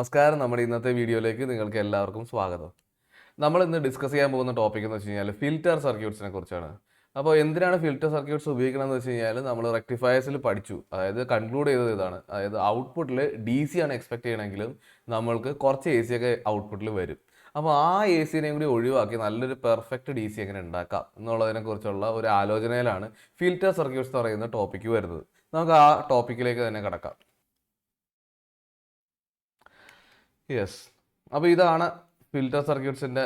നമസ്കാരം. നമ്മുടെ ഇന്നത്തെ വീഡിയോയിലേക്ക് നിങ്ങൾക്ക് എല്ലാവർക്കും സ്വാഗതം. നമ്മൾ ഇന്ന് ഡിസ്കസ് ചെയ്യാൻ പോകുന്ന ടോപ്പിക് എന്ന് വെച്ച് കഴിഞ്ഞാൽ ഫിൽറ്റർ സർക്യൂട്ട്സിനെ കുറിച്ചാണ്. അപ്പോൾ എന്തിനാണ് ഫിൽറ്റർ സർക്യൂട്ട്സ് ഉപയോഗിക്കണമെന്ന് വെച്ച് കഴിഞ്ഞാൽ നമ്മൾ റെക്ടിഫയേഴ്സിൽ പഠിച്ചു. അതായത് കൺക്ലൂഡ് ചെയ്തത് ഇതാണ്. അതായത് ഔട്ട്പുട്ടിൽ DC ആണ് എക്സ്പെക്ട് ചെയ്യണമെങ്കിലും നമ്മൾക്ക് കുറച്ച് AC ഒക്കെ ഔട്ട്പുട്ടിൽ വരും. അപ്പോൾ ആ ACനെയും കൂടി ഒഴിവാക്കി നല്ലൊരു പെർഫെക്റ്റ് DC എങ്ങനെ ഉണ്ടാക്കാം എന്നുള്ളതിനെ കുറിച്ചുള്ള ഒരു ആലോചനയിലാണ് ഫിൽറ്റർ സർക്യൂട്ട്സ് എന്ന് പറയുന്ന ടോപ്പിക്ക് വരുന്നത്. നമുക്ക് ആ ടോപ്പിക്കിലേക്ക് തന്നെ കടക്കാം. യെസ്, അപ്പോൾ ഇതാണ് ഫിൽറ്റർ സർക്യൂട്ട്സിൻ്റെ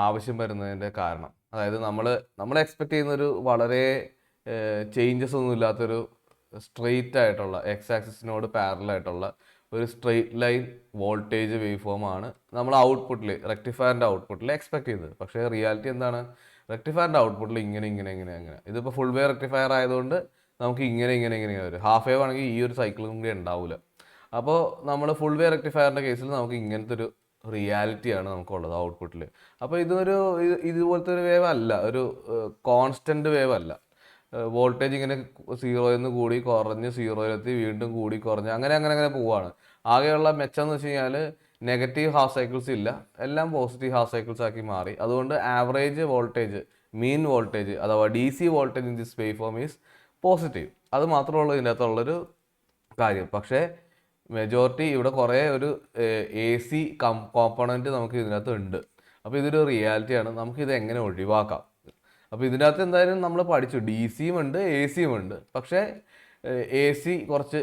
ആവശ്യം വരുന്നതിൻ്റെ കാരണം. അതായത് നമ്മൾ എക്സ്പെക്ട് ചെയ്യുന്നൊരു വളരെ ചേഞ്ചസ് ഒന്നും ഇല്ലാത്തൊരു സ്ട്രെയിറ്റ് ആയിട്ടുള്ള എക്സ് ആക്സിസിനോട് പാരലായിട്ടുള്ള ഒരു സ്ട്രെയിറ്റ് ലൈൻ വോൾട്ടേജ് വേവ് ഫോമാണ് നമ്മൾ ഔട്ട്പുട്ടിൽ റെക്ടിഫയറിൻ്റെ ഔട്ട്പുട്ടിൽ എക്സ്പെക്ട് ചെയ്തത്. പക്ഷേ റിയാലിറ്റി എന്താണ്? റെക്ടിഫയറിൻ്റെ ഔട്ട്പുട്ടിൽ ഇങ്ങനെ ഇതിപ്പോൾ ഫുൾ വേ റെക്ടിഫയർ ആയതുകൊണ്ട് നമുക്ക് ഇങ്ങനെ വരും. ഹാഫ് വേവ് ആണെങ്കിൽ ഈ ഒരു സൈക്കിളും കൂടി ഉണ്ടാവില്ല. അപ്പോൾ നമ്മൾ ഫുൾ വേ റെക്ടിഫയറിൻ്റെ കേസിൽ നമുക്ക് ഇങ്ങനത്തെ ഒരു റിയാലിറ്റിയാണ് നമുക്കുള്ളത് ഔട്ട്പുട്ടിൽ. അപ്പോൾ ഇതുപോലത്തെ ഒരു വേവ് അല്ല, ഒരു കോൺസ്റ്റൻറ്റ് വേവ് അല്ല. വോൾട്ടേജ് ഇങ്ങനെ 0യിൽ നിന്ന് കൂടി കുറഞ്ഞ് 0യിലെത്തി വീണ്ടും കൂടി കുറഞ്ഞ് അങ്ങനെ പോവുകയാണ്. ആകെയുള്ള മെച്ചം എന്ന് വെച്ച് കഴിഞ്ഞാൽ നെഗറ്റീവ് ഹാഫ് സൈക്കിൾസ് ഇല്ല, എല്ലാം പോസിറ്റീവ് ഹാഫ് സൈക്കിൾസ് ആക്കി മാറി. അതുകൊണ്ട് ആവറേജ് വോൾട്ടേജ്, മീൻ വോൾട്ടേജ് അഥവാ DC voltage in this wave form is positive. അത് മാത്രമുള്ളൂ ഇതിൻ്റെ അകത്തുള്ളൊരു കാര്യം. പക്ഷേ മെജോറിറ്റി ഇവിടെ കുറേ ഒരു AC കോമ്പണൻറ്റ് നമുക്ക് ഇതിനകത്ത് ഉണ്ട്. അപ്പോൾ ഇതൊരു റിയാലിറ്റിയാണ്. നമുക്കിത് എങ്ങനെ ഒഴിവാക്കാം? അപ്പോൾ ഇതിനകത്ത് എന്തായാലും നമ്മൾ പഠിച്ചു, DCയും ഉണ്ട് ACയും ഉണ്ട്. പക്ഷേ AC കുറച്ച്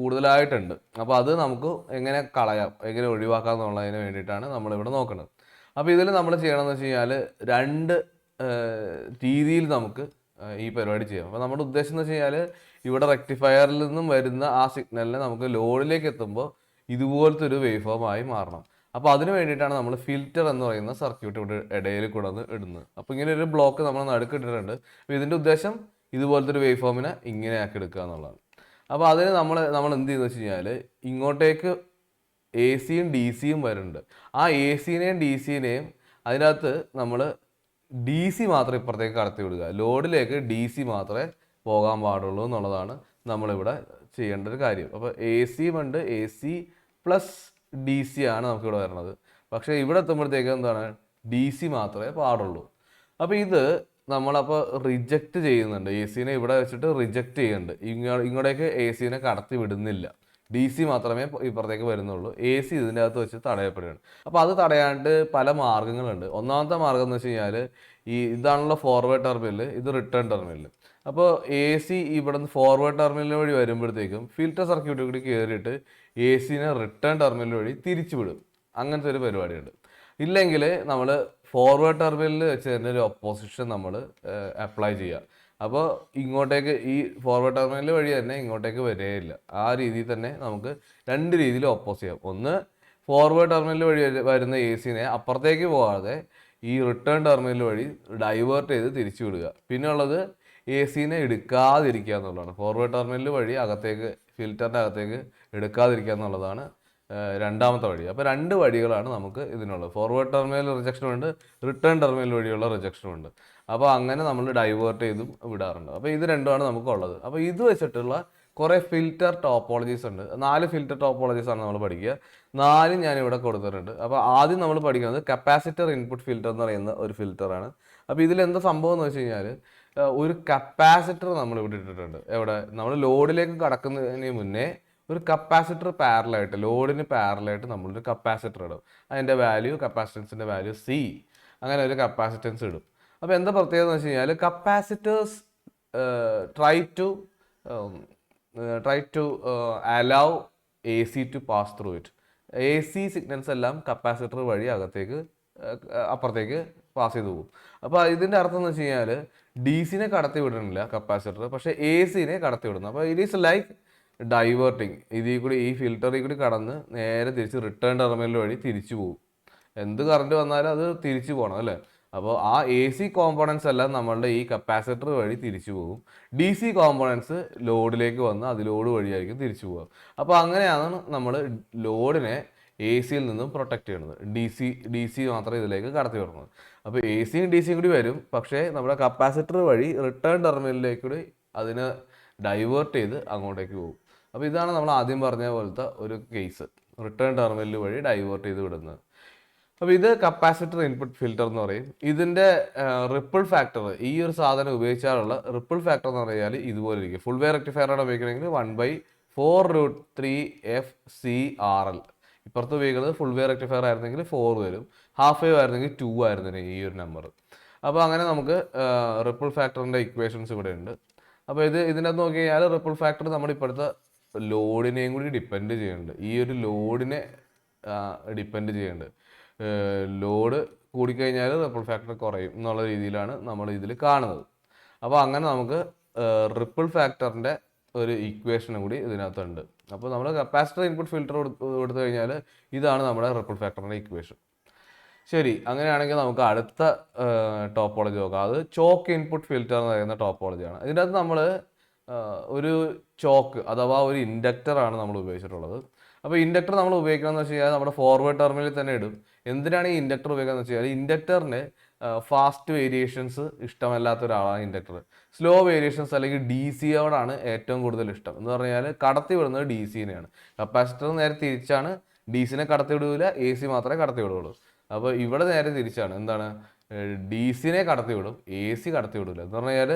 കൂടുതലായിട്ടുണ്ട്. അപ്പോൾ അത് നമുക്ക് എങ്ങനെ കളയാം, എങ്ങനെ ഒഴിവാക്കാം എന്നുള്ളതിന് വേണ്ടിയിട്ടാണ് നമ്മളിവിടെ നോക്കുന്നത്. അപ്പോൾ ഇതിൽ നമ്മൾ ചെയ്യണമെന്ന് വെച്ച് കഴിഞ്ഞാൽ രണ്ട് രീതിയിൽ നമുക്ക് ഈ പരിപാടി ചെയ്യാം. അപ്പോൾ നമ്മുടെ ഉദ്ദേശം എന്ന് വെച്ച് കഴിഞ്ഞാൽ ഇവിടെ റെക്ടിഫയറിൽ നിന്നും വരുന്ന ആ സിഗ്നലിനെ നമുക്ക് ലോഡിലേക്ക് എത്തുമ്പോൾ ഇതുപോലത്തെ ഒരു വേവ് ഫോം ആയി മാറണം. അപ്പോൾ അതിന് വേണ്ടിയിട്ടാണ് നമ്മൾ ഫിൽറ്റർ എന്ന് പറയുന്ന സർക്യൂട്ട് ഇവിടെ ഇടയിൽ കൊണ്ടുവന്ന് ഇടുന്നത്. അപ്പോൾ ഇങ്ങനെ ഒരു ബ്ലോക്ക് നമ്മൾ നടുക്കിട്ടിട്ടുണ്ട്. അപ്പോൾ ഇതിൻ്റെ ഉദ്ദേശം ഇതുപോലത്തെ ഒരു വേവ് ഫോമിനെ ഇങ്ങനെ ആക്കി എടുക്കുക എന്നുള്ളതാണ്. അപ്പോൾ അതിന് നമ്മൾ എന്ത് ചെയ്യുന്നത് വെച്ച് കഴിഞ്ഞാൽ ഇങ്ങോട്ടേക്ക് ACയും DCയും വരുന്നുണ്ട്. ആ ACനെയും DCനെയും അതിനകത്ത് നമ്മൾ DC മാത്രം ഇപ്പുറത്തേക്ക് കടത്തി വിടുക. ലോഡിലേക്ക് DC മാത്രമേ പോകാൻ പാടുള്ളൂ എന്നുള്ളതാണ് നമ്മളിവിടെ ചെയ്യേണ്ട ഒരു കാര്യം. അപ്പോൾ ACയും ഉണ്ട്, AC പ്ലസ് DC ആണ് നമുക്കിവിടെ വരുന്നത്. പക്ഷേ ഇവിടെ എത്തുമ്പോഴത്തേക്ക് എന്താണ്, DC മാത്രമേ പാടുള്ളൂ. അപ്പോൾ ഇത് നമ്മളപ്പോൾ റിജക്റ്റ് ചെയ്യുന്നുണ്ട്. ACനെ ഇവിടെ വെച്ചിട്ട് റിജക്റ്റ് ചെയ്യുന്നുണ്ട്. ഇങ്ങോട്ടേക്ക് ACനെ കടത്തി വിടുന്നില്ല. DC മാത്രമേ ഇപ്പുറത്തേക്ക് വരുന്നുള്ളൂ. AC ഇതിൻ്റെ അകത്ത് വെച്ച് തടയപ്പെടുകയാണ്. അപ്പോൾ അത് തടയാണ്ട് പല മാർഗ്ഗങ്ങളുണ്ട്. ഒന്നാമത്തെ മാർഗ്ഗം എന്ന് വെച്ച് കഴിഞ്ഞാൽ ഇതാണല്ലോ ഫോർവേഡ് ടെർമിനൽ, ഇത് റിട്ടേൺ ടെർമിനൽ. അപ്പോൾ AC ഇവിടെ നിന്ന് ഫോർവേഡ് ടെർമിനൽ വഴി വരുമ്പോഴത്തേക്കും ഫിൽറ്റർ സർക്യൂട്ടിൽ കൂടി കയറിയിട്ട് ACനെ റിട്ടേൺ ടെർമിനൽ വഴി തിരിച്ചു വിടും. അങ്ങനത്തെ ഒരു പരിപാടിയുണ്ട്. ഇല്ലെങ്കിൽ നമ്മൾ ഫോർവേഡ് ടെർമിനലിൽ വെച്ച് തന്നെ ഒരു ഒപ്പോസിഷൻ നമ്മൾ അപ്ലൈ ചെയ്യുക. അപ്പോൾ ഇങ്ങോട്ടേക്ക് ഈ ഫോർവേഡ് ടെർമിനൽ വഴി തന്നെ ഇങ്ങോട്ടേക്ക് വരികയില്ല. ആ രീതിയിൽ തന്നെ നമുക്ക് രണ്ട് രീതിയിൽ ഓപ്പോസ് ചെയ്യാം. ഒന്ന്, ഫോർവേഡ് ടെർമിനൽ വഴി വരുന്ന ACനെ അപ്പുറത്തേക്ക് പോകാതെ ഈ റിട്ടേൺ ടെർമിനൽ വഴി ഡൈവേർട്ട് ചെയ്ത് തിരിച്ചു വിടുക. പിന്നെ ഉള്ളത് ACനെ എടുക്കാതിരിക്കുക എന്നുള്ളതാണ്. ഫോർവേഡ് ടെർമിനൽ വഴി അകത്തേക്ക്, ഫിൽറ്ററിൻ്റെ അകത്തേക്ക് എടുക്കാതിരിക്കുക എന്നുള്ളതാണ് രണ്ടാമത്തെ വഴി. അപ്പോൾ രണ്ട് വഴികളാണ് നമുക്ക് ഇതിനുള്ളത്. ഫോർവേഡ് ടെർമിനൽ റിജക്ഷനും ഉണ്ട്, റിട്ടേൺ ടെർമിനൽ വഴിയുള്ള റിജക്ഷനും ഉണ്ട്. അപ്പോൾ അങ്ങനെ നമ്മൾ ഡൈവേർട്ട് ചെയ്തും വിടാറുണ്ട്. അപ്പോൾ ഇത് രണ്ടുമാണ് നമുക്കുള്ളത്. അപ്പോൾ ഇത് വെച്ചിട്ടുള്ള കുറേ ഫിൽറ്റർ ടോപ്പോളജീസ് ഉണ്ട്. 4 ഫിൽറ്റർ ടോപ്പോളജീസ് ആണ് നമ്മൾ പഠിക്കുക. 4 ഞാനിവിടെ കൊടുത്തിട്ടുണ്ട്. അപ്പോൾ ആദ്യം നമ്മൾ പഠിക്കുന്നത് കപ്പാസിറ്റർ ഇൻപുട്ട് ഫിൽറ്റർ എന്ന് പറയുന്ന ഒരു ഫിൽറ്ററാണ്. അപ്പോൾ ഇതിലെന്താ സംഭവം എന്ന് വെച്ച് കഴിഞ്ഞാൽ ഒരു കപ്പാസിറ്റർ നമ്മൾ ഇവിടെ ഇട്ടിട്ടുണ്ട്. എവിടെ, നമ്മൾ ലോഡിലേക്ക് കടക്കുന്നതിന് മുന്നേ ഒരു കപ്പാസിറ്റർ പാരലായിട്ട്, ലോഡിന് പാരലായിട്ട് നമ്മളൊരു കപ്പാസിറ്റർ ഇടും. അതിൻ്റെ വാല്യൂ, കപ്പാസിറ്റൻസിൻ്റെ വാല്യൂ C, അങ്ങനെ ഒരു കപ്പാസിറ്റൻസ് ഇടും. അപ്പോൾ എന്താ പ്രത്യേകത എന്ന് വെച്ച് കഴിഞ്ഞാൽ capacitors try to allow AC to pass through it. AC signals എല്ലാം കപ്പാസിറ്റർ വഴി അപ്പുറത്തേക്ക് പാസ് ചെയ്ത് പോകും. അപ്പോൾ ഇതിൻ്റെ അർത്ഥം എന്ന് വെച്ച് കഴിഞ്ഞാൽ DCനെ കടത്തി വിടുന്നില്ല കപ്പാസിറ്റർ, പക്ഷേ ACനെ കടത്തി വിടുന്നു. അപ്പോൾ ഇറ്റ് ഈസ് ലൈക്ക് ഡൈവേർട്ടിങ്. ഈ ഫിൽറ്ററിൽ കൂടി കടന്ന് നേരെ തിരിച്ച് റിട്ടേൺ ടെർമിനൽ വഴി തിരിച്ചു പോകും. എന്ത് കറണ്ട് വന്നാലും അത് തിരിച്ചു പോകണം അല്ലേ. അപ്പോൾ ആ AC കോമ്പോണൻസ് എല്ലാം നമ്മളുടെ ഈ കപ്പാസിറ്റർ വഴി തിരിച്ചു പോകും. DC കോമ്പോണൻസ് ലോഡിലേക്ക് വന്ന് അത് ലോഡ് വഴിയായിരിക്കും തിരിച്ചു പോകുക. അപ്പോൾ അങ്ങനെയാണ് നമ്മൾ ലോഡിനെ ACയിൽ നിന്നും പ്രൊട്ടക്റ്റ് ചെയ്യുന്നത്. DC മാത്രമേ ഇതിലേക്ക് കടത്തി വിടുന്നത്. അപ്പോൾ ACയും DCയും കൂടി വരും, പക്ഷേ നമ്മുടെ കപ്പാസിറ്റർ വഴി റിട്ടേൺ ടെർമിനലിലേക്ക് കൂടി അതിനെ ഡൈവേർട്ട് ചെയ്ത് അങ്ങോട്ടേക്ക് പോകും. അപ്പോൾ ഇതാണ് നമ്മൾ ആദ്യം പറഞ്ഞ പോലത്തെ ഒരു കേസ്, റിട്ടേൺ ടെർമിനൽ വഴി ഡൈവേർട്ട് ചെയ്ത് വിടുന്നത്. അപ്പോൾ ഇത് കപ്പാസിറ്റർ ഇൻപുട്ട് ഫിൽറ്റർ എന്ന് പറയും. ഇതിൻ്റെ റിപ്പിൾ ഫാക്ടർ, ഈ ഒരു സാധനം ഉപയോഗിച്ചാലുള്ള റിപ്പിൾ ഫാക്ടർ എന്ന് പറഞ്ഞാൽ ഇതുപോലെ ഇരിക്കും. ഫുൾ വേ റെക്ടിഫയറാണ് ഉപയോഗിക്കണമെങ്കിൽ 1/4√3 FCRL. ഇപ്പുറത്ത് ഉപയോഗിക്കുന്നത് ഫുൾ വേ റെക്ടിഫയർ ആയിരുന്നെങ്കിൽ 4 വരും, ഹാഫ് വേവ് ആയിരുന്നെങ്കിൽ 2 ആയിരുന്നു ഈ ഒരു നമ്പർ. അപ്പോൾ അങ്ങനെ നമുക്ക് റിപ്പിൾ ഫാക്ടറിൻ്റെ ഇക്വേഷൻസ് ഇവിടെ ഉണ്ട്. അപ്പോൾ ഇതിനകത്ത് നോക്കി കഴിഞ്ഞാൽ റിപ്പിൾ ഫാക്ടർ നമ്മുടെ ഇപ്പോഴത്തെ ലോഡിനെയും കൂടി ഡിപ്പെൻഡ് ചെയ്യുന്നുണ്ട്. ഈ ഒരു ലോഡിനെ ഡിപ്പെൻഡ് ചെയ്യുന്നുണ്ട്. ലോഡ് കൂടിക്കഴിഞ്ഞാൽ റിപ്പിൾ ഫാക്ടർ കുറയും എന്നുള്ള രീതിയിലാണ് നമ്മൾ ഇതിൽ കാണുന്നത്. അപ്പോൾ അങ്ങനെ നമുക്ക് റിപ്പിൾ ഫാക്ടറിൻ്റെ ഒരു ഇക്വേഷനും കൂടി ഇതിനകത്തുണ്ട്. അപ്പോൾ നമ്മൾ കപ്പാസിറ്റർ ഇൻപുട്ട് ഫിൽറ്റർ കൊടുത്തു കഴിഞ്ഞാൽ ഇതാണ് നമ്മുടെ റിപ്പിൾ ഫാക്ടറിൻ്റെ ഇക്വേഷൻ. ശരി, അങ്ങനെയാണെങ്കിൽ നമുക്ക് അടുത്ത ടോപ്പോളജി നോക്കാം. അത് ചോക്ക് ഇൻപുട്ട് ഫിൽറ്റർ എന്ന് പറയുന്ന ടോപ്പോളജിയാണ്. ഇതിനകത്ത് നമ്മൾ ഒരു ചോക്ക് അഥവാ ഒരു ഇൻഡക്ടറാണ് നമ്മൾ ഉപയോഗിച്ചിട്ടുള്ളത്. അപ്പോൾ ഇൻഡക്ടർ നമ്മൾ ഉപയോഗിക്കണമെന്ന് വെച്ച് കഴിഞ്ഞാൽ നമ്മുടെ ഫോർവേഡ് ടെർമിനലിൽ തന്നെ ഇടും. എന്തിനാണ് ഈ ഇൻഡക്ടർ ഉപയോഗിക്കുന്നത് വെച്ച് കഴിഞ്ഞാൽ ഇൻഡക്ടറിന് ഫാസ്റ്റ് വേരിയേഷൻസ് ഇഷ്ടമല്ലാത്ത ഒരാളാണ് ഇൻഡക്ടർ. സ്ലോ വേരിയേഷൻസ് അല്ലെങ്കിൽ ഡി സിയോടാണ് ഏറ്റവും കൂടുതൽ ഇഷ്ടം. എന്ന് പറഞ്ഞാൽ കടത്തി വിടുന്നത് ഡി സിനെയാണ്. കപ്പാസിറ്റർ നേരെ തിരിച്ചാണ്, ഡി സിനെ കടത്തി വിടൂല, എ സി മാത്രമേ കടത്തി വിടുകയുള്ളൂ. അപ്പോൾ ഇവിടെ നേരെ തിരിച്ചാണ്, എന്താണ്, ഡി സിനെ കടത്തി വിടും, എ സി കടത്തി വിടില്ല. എന്ന് പറഞ്ഞാൽ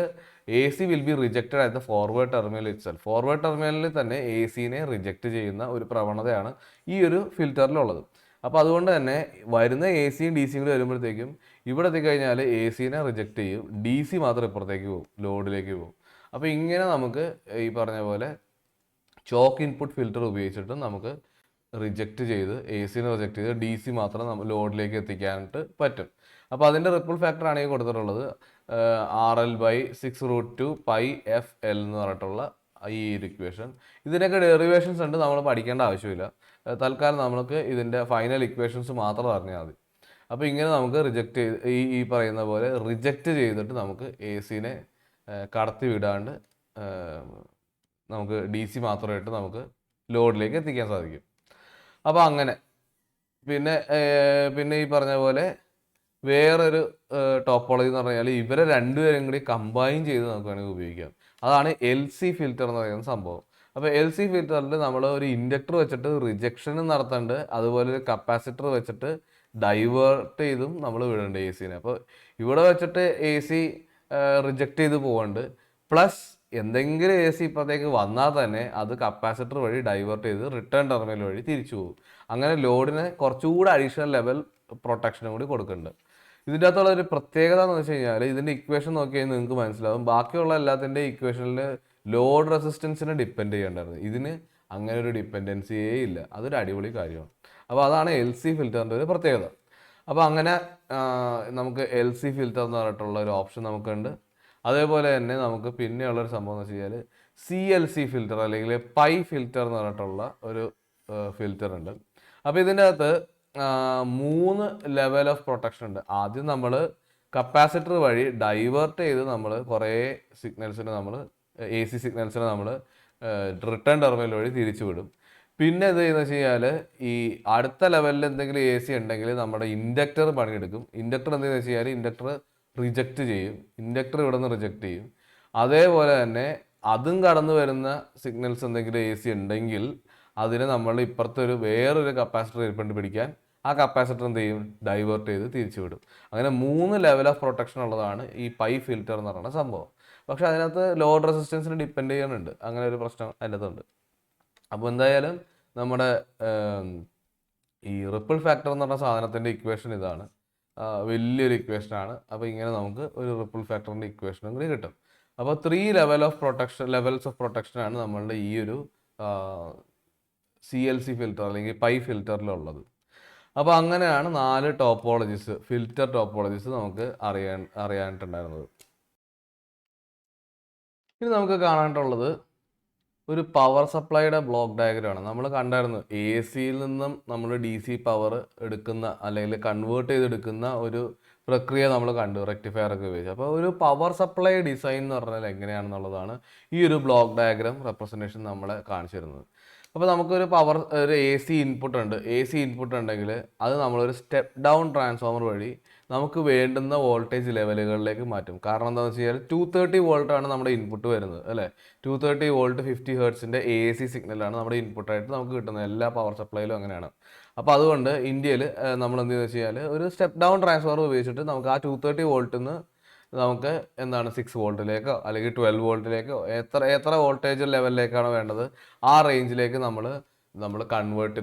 A C will be rejected at the forward terminal itself. Forward ടെർമിനലിൽ തന്നെ എ സിനെ റിജക്റ്റ് ചെയ്യുന്ന ഒരു പ്രവണതയാണ് ഈ ഒരു ഫിൽറ്ററിലുള്ളത്. അപ്പോൾ അതുകൊണ്ട് തന്നെ വരുന്ന എ സിയും ഡി സിയും കൂടി വരുമ്പോഴത്തേക്കും ഇവിടെ എത്തിക്കഴിഞ്ഞാൽ എ സിനെ റിജക്റ്റ് ചെയ്യും, ഡി സി മാത്രം ഇപ്പുറത്തേക്ക് പോകും, ലോഡിലേക്ക് പോകും. അപ്പോൾ ഇങ്ങനെ നമുക്ക് ഈ പറഞ്ഞ പോലെ ചോക്ക് ഇൻപുട്ട് ഫിൽറ്റർ ഉപയോഗിച്ചിട്ട് നമുക്ക് റിജക്റ്റ് ചെയ്ത് എ സിനെ റിജക്റ്റ് ചെയ്ത് ഡി സി മാത്രം നമ്മൾ ലോഡിലേക്ക് എത്തിക്കാനായിട്ട് പറ്റും. അപ്പോൾ അതിൻ്റെ റിപ്പിൾ ഫാക്ടറാണ് ഈ കൊടുത്തിട്ടുള്ളത് RL/6√2πfL എന്ന് പറഞ്ഞിട്ടുള്ള ഈ ഒരു ഇക്വേഷൻ. ഇതിനൊക്കെ ഡെറിവേഷൻസ് ഉണ്ട്, നമ്മൾ പഠിക്കേണ്ട ആവശ്യമില്ല. തൽക്കാലം നമുക്ക് ഇതിൻ്റെ ഫൈനൽ ഇക്വേഷൻസ് മാത്രം അറിഞ്ഞാൽ മതി. അപ്പോൾ ഇങ്ങനെ നമുക്ക് റിജക്റ്റ് ചെയ്ത് ഈ പറയുന്ന പോലെ റിജക്റ്റ് ചെയ്തിട്ട് നമുക്ക് എ സിനെ കടത്തി വിടാണ്ട് നമുക്ക് ഡി സി മാത്രമായിട്ട് നമുക്ക് ലോഡിലേക്ക് എത്തിക്കാൻ സാധിക്കും. അപ്പോൾ അങ്ങനെ പിന്നെ ഈ പറഞ്ഞ പോലെ വേറൊരു ടോപ്പോളജി എന്ന് പറഞ്ഞാൽ ഇവരെ രണ്ടുപേരും കൂടി കമ്പൈൻ ചെയ്ത് നമുക്ക് വേണമെങ്കിൽ ഉപയോഗിക്കാം. അതാണ് എൽ സി ഫിൽറ്റർ എന്ന് പറയുന്ന സംഭവം. അപ്പോൾ എൽ സി ഫിൽറ്ററിൽ നമ്മൾ ഒരു ഇൻഡക്ടർ വെച്ചിട്ട് റിജക്ഷനും നടത്തേണ്ട, അതുപോലെ ഒരു കപ്പാസിറ്റർ വെച്ചിട്ട് ഡൈവേർട്ട് ചെയ്തും നമ്മൾ വിടേണ്ട എ സിനെ. അപ്പോൾ ഇവിടെ വെച്ചിട്ട് എ സി റിജക്റ്റ് ചെയ്ത് പോകണ്ട്, പ്ലസ് എന്തെങ്കിലും എ സി ഇപ്പോഴത്തേക്ക് വന്നാൽ തന്നെ അത് കപ്പാസിറ്റർ വഴി ഡൈവേർട്ട് ചെയ്ത് റിട്ടേൺ ടെർമിനൽ വഴി തിരിച്ചു പോകും. അങ്ങനെ ലോഡിന് കുറച്ചുകൂടി അഡീഷണൽ ലെവൽ പ്രൊട്ടക്ഷനും കൂടി കൊടുക്കുന്നുണ്ട്. ഇതിൻ്റെ അകത്തുള്ള ഒരു പ്രത്യേകത എന്ന് വെച്ച് കഴിഞ്ഞാൽ ഇതിൻ്റെ ഇക്വേഷൻ നോക്കിയാൽ നിങ്ങൾക്ക് മനസ്സിലാവും. ബാക്കിയുള്ള എല്ലാത്തിൻ്റെ ഇക്വേഷനിൽ ലോഡ് റെസിസ്റ്റൻസിനെ ഡിപ്പെൻഡ് ചെയ്യേണ്ടായിരുന്നു. ഇതിന് അങ്ങനെ ഒരു ഡിപ്പെൻഡൻസിയേ ഇല്ല. അതൊരു അടിപൊളി കാര്യമാണ്. അപ്പോൾ അതാണ് എൽ സി ഫിൽറ്ററിൻ്റെ ഒരു പ്രത്യേകത. അപ്പോൾ അങ്ങനെ നമുക്ക് എൽ സി ഫിൽറ്റർ എന്ന് പറഞ്ഞിട്ടുള്ള ഒരു ഓപ്ഷൻ നമുക്കുണ്ട്. അതേപോലെ തന്നെ നമുക്ക് പിന്നെയുള്ളൊരു സംഭവം എന്ന് വെച്ച് കഴിഞ്ഞാൽ CLC ഫിൽറ്റർ അല്ലെങ്കിൽ പൈ ഫിൽറ്റർ എന്ന് പറഞ്ഞിട്ടുള്ള ഒരു ഫിൽറ്റർ ഉണ്ട്. അപ്പോൾ ഇതിൻ്റെ അകത്ത് 3 ലെവൽ ഓഫ് പ്രൊട്ടക്ഷൻ ഉണ്ട്. ആദ്യം നമ്മൾ കപ്പാസിറ്റർ വഴി ഡൈവേർട്ട് ചെയ്ത് നമ്മൾ കുറേ സിഗ്നൽസിനെ നമ്മൾ എ സി സിഗ്നൽസിനെ നമ്മൾ റിട്ടേൺ ടെർമിനൽ വഴി തിരിച്ചു വിടും. പിന്നെ എന്ത് ചെയ്യുന്നത് വെച്ച് കഴിഞ്ഞാൽ ഈ അടുത്ത ലെവലിൽ എന്തെങ്കിലും എ സി ഉണ്ടെങ്കിൽ നമ്മുടെ ഇൻഡക്ടർ പണിയെടുക്കും. ഇൻഡക്ടർ എന്തെന്ന് വെച്ച് കഴിഞ്ഞാൽ ഇൻഡക്ടർ റിജക്റ്റ് ചെയ്യും, ഇൻഡക്ടർ ഇവിടെ നിന്ന് റിജക്റ്റ് ചെയ്യും. അതേപോലെ തന്നെ അതും കടന്നു വരുന്ന സിഗ്നൽസ് എന്തെങ്കിലും എ സി ഉണ്ടെങ്കിൽ അതിനെ നമ്മൾ ഇപ്പുറത്തെ വേറൊരു കപ്പാസിറ്റർ ഇരിപ്പുണ്ട് പിടിക്കാൻ, ആ കപ്പാസിറ്റർ എന്ത് ചെയ്യും, ഡൈവേർട്ട് ചെയ്ത് തിരിച്ചു വിടും. അങ്ങനെ 3 ലെവൽ ഓഫ് പ്രൊട്ടക്ഷൻ ഉള്ളതാണ് ഈ പൈ ഫിൽറ്റർ എന്ന് പറയുന്ന സംഭവം. പക്ഷെ അതിനകത്ത് ലോഡ് റെസിസ്റ്റൻസിന് ഡിപ്പെൻഡ് ചെയ്യാനുണ്ട്, അങ്ങനെ ഒരു പ്രശ്നം അതിനകത്തുണ്ട്. അപ്പോൾ എന്തായാലും നമ്മുടെ ഈ റിപ്പിൾ ഫാക്ടർ എന്ന് പറഞ്ഞ സാധനത്തിൻ്റെ ഇക്വേഷൻ ഇതാണ്, വലിയൊരു ഇക്വേഷനാണ്. അപ്പോൾ ഇങ്ങനെ നമുക്ക് ഒരു റിപ്പിൾ ഫാക്ടറിൻ്റെ ഇക്വേഷനും കൂടി കിട്ടും. അപ്പോൾ 3 ലെവൽസ് ഓഫ് പ്രൊട്ടക്ഷനാണ് നമ്മളുടെ ഈ ഒരു CLC ഫിൽറ്റർ അല്ലെങ്കിൽ പൈ ഫിൽറ്ററിലുള്ളത്. അപ്പോൾ അങ്ങനെയാണ് 4 ടോപ്പോളജീസ്, ഫിൽറ്റർ ടോപ്പോളജീസ് നമുക്ക് അറിയാനായിട്ടുണ്ടായിരുന്നത്. ഇനി നമുക്ക് കാണാനായിട്ടുള്ളത് ഒരു പവർ സപ്ലൈയുടെ ബ്ലോക്ക് ഡയഗ്രാമാണ്. നമ്മൾ കണ്ടായിരുന്നു എ സിയിൽ നിന്നും നമ്മൾ DC പവർ എടുക്കുന്ന അല്ലെങ്കിൽ കൺവേർട്ട് ചെയ്തെടുക്കുന്ന ഒരു പ്രക്രിയ നമ്മൾ കണ്ടു റെക്ടിഫയർ ഒക്കെ ഉപയോഗിച്ച്. അപ്പോൾ ഒരു പവർ സപ്ലൈ ഡിസൈൻ എന്ന് പറഞ്ഞാൽ എങ്ങനെയാണെന്നുള്ളതാണ് ഈ ഒരു ബ്ലോക്ക് ഡയഗ്രാം റെപ്രസെൻറ്റേഷൻ നമ്മളെ കാണിച്ചു തരുന്നത്. അപ്പോൾ നമുക്കൊരു ഒരു എ സി ഇൻപുട്ട് ഉണ്ട്. എ സി ഇൻപുട്ട് ഉണ്ടെങ്കിൽ അത് നമ്മളൊരു സ്റ്റെപ്പ് ഡൗൺ ട്രാൻസ്ഫോമർ വഴി നമുക്ക് വേണ്ടുന്ന വോൾട്ടേജ് ലെവലുകളിലേക്ക് മാറ്റും. കാരണം എന്താണെന്ന് വെച്ച് കഴിഞ്ഞാൽ 230 വോൾട്ടാണ് നമ്മുടെ ഇൻപുട്ട് വരുന്നത് അല്ലേ. 230 വോൾട്ട് 50 ഹെർട്സിൻ്റെ എ സി സിഗ്നലാണ് നമ്മുടെ ഇൻപുട്ടായിട്ട് നമുക്ക് കിട്ടുന്നത്. എല്ലാ പവർ സപ്ലൈയിലും അങ്ങനെയാണ്. അപ്പോൾ അതുകൊണ്ട് ഇന്ത്യയിൽ നമ്മൾ എന്ത് ചെയ്യുന്നത് വെച്ച് കഴിഞ്ഞാൽ ഒരു സ്റ്റെപ്പ് ഡൗൺ ട്രാൻസ്ഫോമർ ഉപയോഗിച്ചിട്ട് നമുക്ക് ആ 230 വോൾട്ടിൽ നിന്ന് നമുക്ക് എന്താണ് 6 വോൾട്ടിലേക്കോ അല്ലെങ്കിൽ 12 വോൾട്ടിലേക്കോ എത്ര വോൾട്ടേജ് ലെവലിലേക്കാണോ വേണ്ടത് ആ റേഞ്ചിലേക്ക് നമ്മൾ കൺവേർട്ട്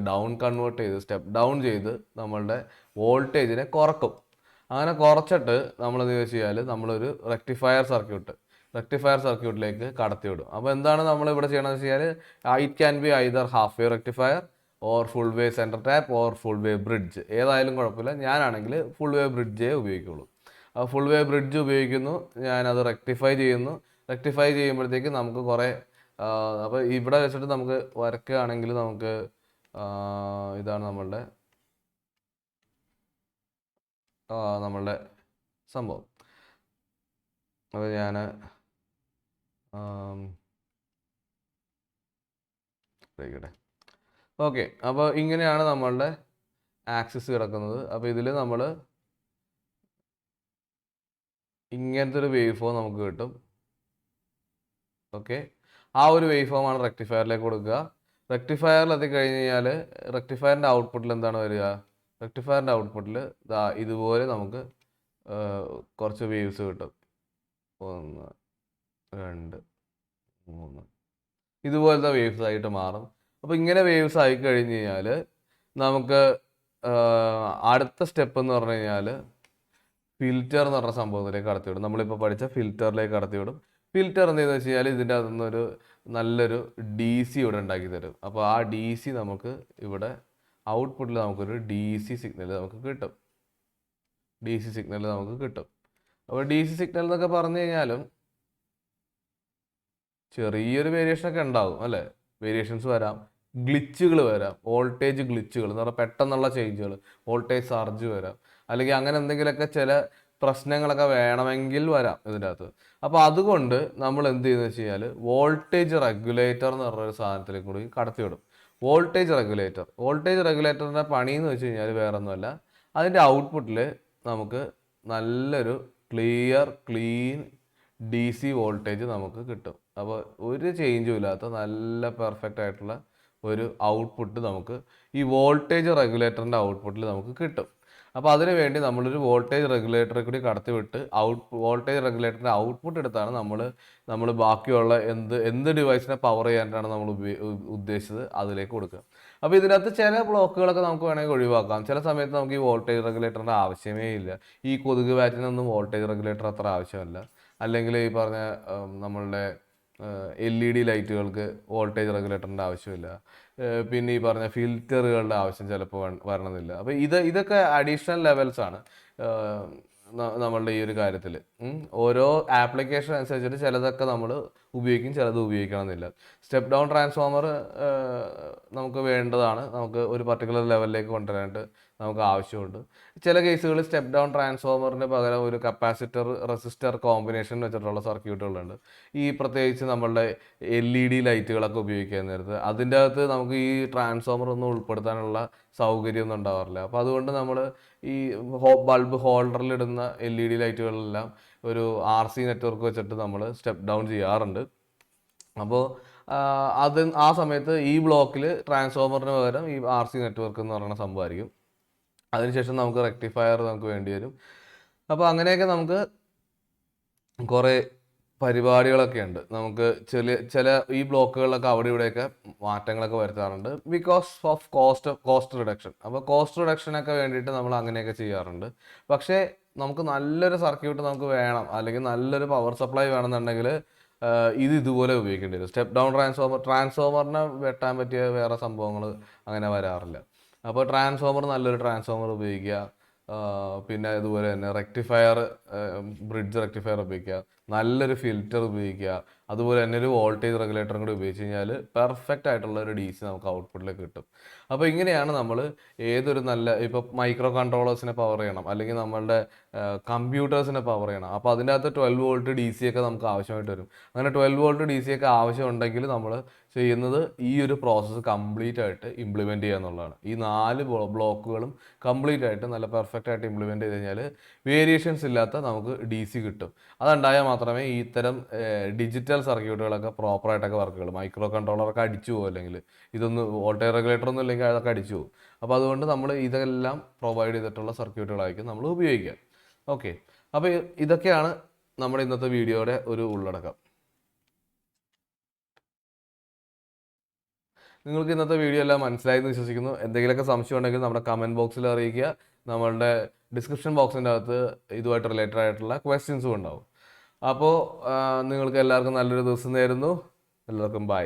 ചെയ്ത് സ്റ്റെപ്പ് ഡൗൺ ചെയ്ത് നമ്മളുടെ വോൾട്ടേജിനെ കുറക്കും. അങ്ങനെ കുറച്ചിട്ട് നമ്മളെന്ത് വെച്ച് കഴിഞ്ഞാൽ നമ്മളൊരു റെക്ടിഫയർ സർക്യൂട്ടിലേക്ക് കടത്തിവിടും. അപ്പോൾ എന്താണ് നമ്മളിവിടെ ചെയ്യണമെന്ന് വെച്ച് കഴിഞ്ഞാൽ it can be either half way rectifier or full way centre tap or full way bridge. ഏതായാലും കുഴപ്പമില്ല. ഞാനാണെങ്കിൽ ഫുൾ വേ ബ്രിഡ്ജേ ഉപയോഗിക്കുള്ളൂ. ഫുൾ വേ ബ്രിഡ്ജ് ഉപയോഗിക്കുന്നു. ഞാനത് റെക്ടിഫൈ ചെയ്യുമ്പോഴത്തേക്ക് നമുക്ക് കുറേ അപ്പോൾ ഇവിടെ വെച്ചിട്ട് നമുക്ക് വരയ്ക്കുകയാണെങ്കിൽ നമുക്ക് ഇതാണ് നമ്മളുടെ സംഭവം. അപ്പോൾ ഞാൻ ഓക്കെ. അപ്പോൾ ഇങ്ങനെയാണ് നമ്മളുടെ ആക്സിസ് കിടക്കുന്നത്. അപ്പോൾ ഇതിൽ നമ്മൾ ഇങ്ങനത്തെ ഒരു വേവ് ഫോം നമുക്ക് കിട്ടും. ഓക്കെ, ആ ഒരു വേവ് ഫോമാണ് റെക്ടിഫയറിലേക്ക് കൊടുക്കുക. റെക്ടിഫയറിൽ എത്തിക്കഴിഞ്ഞ് കഴിഞ്ഞാൽ റെക്ടിഫയറിൻ്റെ ഔട്ട്പുട്ടിൽ എന്താണ് വരിക? റെക്ടിഫയറിൻ്റെ ഔട്ട്പുട്ടിൽ ഇതുപോലെ നമുക്ക് കുറച്ച് വേവ്സ് കിട്ടും. 1 2 3 ഇതുപോലത്തെ വേവ്സ് ആയിട്ട് മാറും. അപ്പോൾ ഇങ്ങനെ വേവ്സ് ആയി കഴിഞ്ഞ് കഴിഞ്ഞാൽ നമുക്ക് അടുത്ത സ്റ്റെപ്പ് എന്ന് പറഞ്ഞു കഴിഞ്ഞാൽ ഫിൽറ്റർ എന്ന് പറഞ്ഞ സംഭവത്തിലേക്ക് കടത്തിവിടും. നമ്മളിപ്പോൾ പഠിച്ച ഫിൽറ്ററിലേക്ക് കടത്തിവിടും. ഫിൽറ്റർ എന്താണെന്ന് വെച്ച് കഴിഞ്ഞാൽ ഇതിൻ്റെ അകത്തുനിന്നൊരു നല്ലൊരു ഡി സി ഇവിടെ ഉണ്ടാക്കി തരും. അപ്പോൾ ആ ഡി സി നമുക്ക് ഇവിടെ ഔട്ട്പുട്ടിൽ നമുക്കൊരു ഡി സി സിഗ്നൽ നമുക്ക് കിട്ടും. അപ്പോൾ ഡി സി സിഗ്നൽ എന്നൊക്കെ പറഞ്ഞു കഴിഞ്ഞാലും ചെറിയൊരു വേരിയേഷനൊക്കെ ഉണ്ടാകും അല്ലേ. വേരിയേഷൻസ് വരാം, ഗ്ലിച്ചുകൾ വരാം, വോൾട്ടേജ് ഗ്ലിച്ചുകൾ എന്ന് പറഞ്ഞാൽ പെട്ടെന്നുള്ള ചേഞ്ചുകൾ, വോൾട്ടേജ് സർജ് വരാം, അല്ലെങ്കിൽ അങ്ങനെ എന്തെങ്കിലുമൊക്കെ ചില പ്രശ്നങ്ങളൊക്കെ വേണമെങ്കിൽ വരാം ഇതിൻ്റെ അകത്ത്. അപ്പോൾ അതുകൊണ്ട് നമ്മൾ എന്ത് ചെയ്യുന്നത് വെച്ച് കഴിഞ്ഞാൽ വോൾട്ടേജ് റെഗുലേറ്റർ എന്ന് പറഞ്ഞൊരു സാധനത്തിലേക്ക് കൂടി കടത്തിവിടും. വോൾട്ടേജ് റെഗുലേറ്ററിൻ്റെ പണി എന്ന് വെച്ച് കഴിഞ്ഞാൽ വേറെ ഒന്നുമല്ല, അതിൻ്റെ ഔട്ട്പുട്ടിൽ നമുക്ക് നല്ലൊരു ക്ലീൻ ഡി സി വോൾട്ടേജ് നമുക്ക് കിട്ടും. അപ്പോൾ ഒരു ചേഞ്ചും ഇല്ലാത്ത നല്ല പെർഫെക്റ്റ് ആയിട്ടുള്ള ഒരു ഔട്ട്പുട്ട് നമുക്ക് ഈ വോൾട്ടേജ് റെഗുലേറ്ററിൻ്റെ ഔട്ട്പുട്ടിൽ നമുക്ക് കിട്ടും. അപ്പോൾ അതിനു വേണ്ടി നമ്മളൊരു വോൾട്ടേജ് റെഗുലേറ്ററെ കൂടി കടത്തിവിട്ട് വോൾട്ടേജ് റെഗുലേറ്ററിൻ്റെ ഔട്ട്പുട്ട് എടുത്താണ് നമ്മൾ ബാക്കിയുള്ള എന്ത് ഡിവൈസിനെ പവർ ചെയ്യാനാണ് നമ്മൾ ഉദ്ദേശിച്ചത് അതിലേക്ക് കൊടുക്കുക. അപ്പോൾ ഇതിനകത്ത് ചില ബ്ലോക്കുകളൊക്കെ നമുക്ക് വേണമെങ്കിൽ ഒഴിവാക്കാം. ചില സമയത്ത് നമുക്ക് ഈ വോൾട്ടേജ് റെഗുലേറ്ററിൻ്റെ ആവശ്യമേ ഇല്ല. ഈ കൊതുക് ബാറ്റിനൊന്നും വോൾട്ടേജ് റെഗുലേറ്റർ അത്ര ആവശ്യമല്ല. അല്ലെങ്കിൽ ഈ പറഞ്ഞ നമ്മളുടെ LED ലൈറ്റുകൾക്ക് വോൾട്ടേജ് റെഗുലേറ്ററിൻ്റെ ആവശ്യമില്ല. പിന്നെ ഈ പറഞ്ഞ ഫിൽറ്ററുകളുടെ ആവശ്യം ചിലപ്പോൾ വരണമെന്നില്ല. അപ്പോൾ ഇതൊക്കെ അഡീഷണൽ ലെവൽസ് ആണ് നമ്മളുടെ ഈ ഒരു കാര്യത്തിൽ. ഓരോ ആപ്ലിക്കേഷൻ അനുസരിച്ചിട്ട് ചിലതൊക്കെ നമ്മൾ ഉപയോഗിക്കും, ചിലത് ഉപയോഗിക്കണമെന്നില്ല. സ്റ്റെപ്പ് ഡൗൺ ട്രാൻസ്ഫോമർ നമുക്ക് വേണ്ടതാണ്, നമുക്ക് ഒരു പർട്ടിക്കുലർ ലെവലിലേക്ക് കൊണ്ടുവരാനായിട്ട് നമുക്ക് ആവശ്യമുണ്ട്. ചില കേസുകളിൽ സ്റ്റെപ്പ് ഡൗൺ ട്രാൻസ്ഫോമറിന് പകരം ഒരു കപ്പാസിറ്റർ റെസിസ്റ്റർ കോമ്പിനേഷൻ വെച്ചിട്ടുള്ള സർക്യൂട്ടുകളുണ്ട്. ഈ പ്രത്യേകിച്ച് നമ്മളുടെ LED ലൈറ്റുകളൊക്കെ ഉപയോഗിക്കാൻ നേരത്ത് അതിൻ്റെ അകത്ത് നമുക്ക് ഈ ട്രാൻസ്ഫോമർ ഒന്നും ഉൾപ്പെടുത്താനുള്ള സൗകര്യമൊന്നും ഉണ്ടാവാറില്ല. അപ്പോൾ അതുകൊണ്ട് നമ്മൾ ഈ ബൾബ് ഹോൾഡറിലിടുന്ന LED ലൈറ്റുകളെല്ലാം ഒരു RC നെറ്റ്വർക്ക് വെച്ചിട്ട് നമ്മൾ സ്റ്റെപ്പ് ഡൗൺ ചെയ്യാറുണ്ട്. അപ്പോൾ ആ സമയത്ത് ഈ ബ്ലോക്കിൽ ട്രാൻസ്ഫോമറിന് പകരം ഈ RC നെറ്റ്വർക്ക് എന്ന് പറയുന്ന സംഭവമായിരിക്കും. അതിനുശേഷം നമുക്ക് റെക്ടിഫയർ നമുക്ക് വേണ്ടി വരും. അപ്പോൾ അങ്ങനെയൊക്കെ നമുക്ക് കുറേ പരിപാടികളൊക്കെ ഉണ്ട്. നമുക്ക് ചില ഈ ബ്ലോക്കുകളിലൊക്കെ അവിടെ ഇവിടെയൊക്കെ മാറ്റങ്ങളൊക്കെ വരുത്താറുണ്ട് ബിക്കോസ് ഓഫ് കോസ്റ്റ് റിഡക്ഷൻ. അപ്പോൾ കോസ്റ്റ് റിഡക്ഷനൊക്കെ വേണ്ടിയിട്ട് നമ്മൾ അങ്ങനെയൊക്കെ ചെയ്യാറുണ്ട്. പക്ഷേ നമുക്ക് നല്ലൊരു സർക്യൂട്ട് നമുക്ക് വേണം, അല്ലെങ്കിൽ നല്ലൊരു പവർ സപ്ലൈ വേണമെന്നുണ്ടെങ്കിൽ ഇതുപോലെ ഉപയോഗിക്കേണ്ടി വരും. സ്റ്റെപ്പ് ഡൗൺ ട്രാൻസ്ഫോമറിനെ വെട്ടാൻ പറ്റിയ വേറെ സംഭവങ്ങൾ അങ്ങനെ വരാറില്ല. അപ്പോൾ നല്ലൊരു ട്രാൻസ്ഫോമർ ഉപയോഗിക്കുക. പിന്നെ അതുപോലെ തന്നെ ബ്രിഡ്ജ് റെക്ടിഫയർ ഉപയോഗിക്കുക, നല്ലൊരു ഫിൽറ്റർ ഉപയോഗിക്കുക, അതുപോലെ തന്നെ ഒരു വോൾട്ടേജ് റെഗുലേറ്ററും കൂടി ഉപയോഗിച്ച് കഴിഞ്ഞാൽ പെർഫെക്റ്റ് ആയിട്ടുള്ള ഒരു DC നമുക്ക് ഔട്ട്പുട്ടിലേക്ക് കിട്ടും. അപ്പോൾ ഇങ്ങനെയാണ് നമ്മൾ ഇപ്പോൾ മൈക്രോ കൺട്രോളേഴ്സിനെ പവർ ചെയ്യണം, അല്ലെങ്കിൽ നമ്മളുടെ കമ്പ്യൂട്ടേഴ്സിനെ പവർ ചെയ്യണം. അപ്പോൾ അതിൻ്റെ അകത്ത് 12 വോൾട്ട് DC ഒക്കെ നമുക്ക് ആവശ്യമായിട്ട് വരും. അങ്ങനെ 12 വോൾട്ട് DC ഒക്കെ ആവശ്യമുണ്ടെങ്കിൽ നമ്മൾ ചെയ്യുന്നത് ഈ ഒരു പ്രോസസ്സ് കംപ്ലീറ്റ് ആയിട്ട് ഇംപ്ലിമെൻറ്റ് ചെയ്യുക എന്നുള്ളതാണ്. ഈ 4 ബ്ലോക്കുകളും കംപ്ലീറ്റ് ആയിട്ട് നല്ല പെർഫെക്റ്റ് ആയിട്ട് ഇംപ്ലിമെൻറ്റ് ചെയ്ത് കഴിഞ്ഞാൽ വേരിയേഷൻസ് ഇല്ലാത്ത നമുക്ക് DC കിട്ടും. അതുണ്ടായാൽ മാത്രമേ ഈ ഇത്തരം ഡിജിറ്റൽ സർക്യൂട്ടുകളൊക്കെ പ്രോപ്പറായിട്ടൊക്കെ വർക്കുകൾ, മൈക്രോ കൺട്രോളറൊക്കെ അടിച്ചു പോകും. അല്ലെങ്കിൽ ഇതൊന്ന് വോൾട്ടേജ് റെഗുലേറ്റർ ഒന്നും ഇല്ലെങ്കിൽ അതൊക്കെ അടിച്ചു പോകും. അപ്പോൾ അതുകൊണ്ട് നമ്മൾ ഇതെല്ലാം പ്രൊവൈഡ് ചെയ്തിട്ടുള്ള സർക്യൂട്ടുകളായിരിക്കും നമ്മൾ ഉപയോഗിക്കുക. ഓക്കെ, അപ്പോൾ ഇതൊക്കെയാണ് നമ്മുടെ ഇന്നത്തെ വീഡിയോയുടെ ഒരു ഉള്ളടക്കം. നിങ്ങൾക്ക് ഇന്നത്തെ വീഡിയോ എല്ലാം മനസ്സിലായെന്ന് വിശ്വസിക്കുന്നു. എന്തെങ്കിലുമൊക്കെ സംശയം ഉണ്ടെങ്കിൽ നമ്മുടെ കമൻറ്റ് ബോക്സിൽ അറിയിക്കുക. നമ്മളുടെ ഡിസ്ക്രിപ്ഷൻ ബോക്സിൻ്റെ അകത്ത് ഇതുമായിട്ട് റിലേറ്റഡ് ആയിട്ടുള്ള ക്വസ്റ്റ്യൻസും ഉണ്ടാവും. അപ്പോൾ നിങ്ങൾക്ക് എല്ലാവർക്കും നല്ലൊരു ദിവസം നേരുന്നു. എല്ലാവർക്കും ബൈ.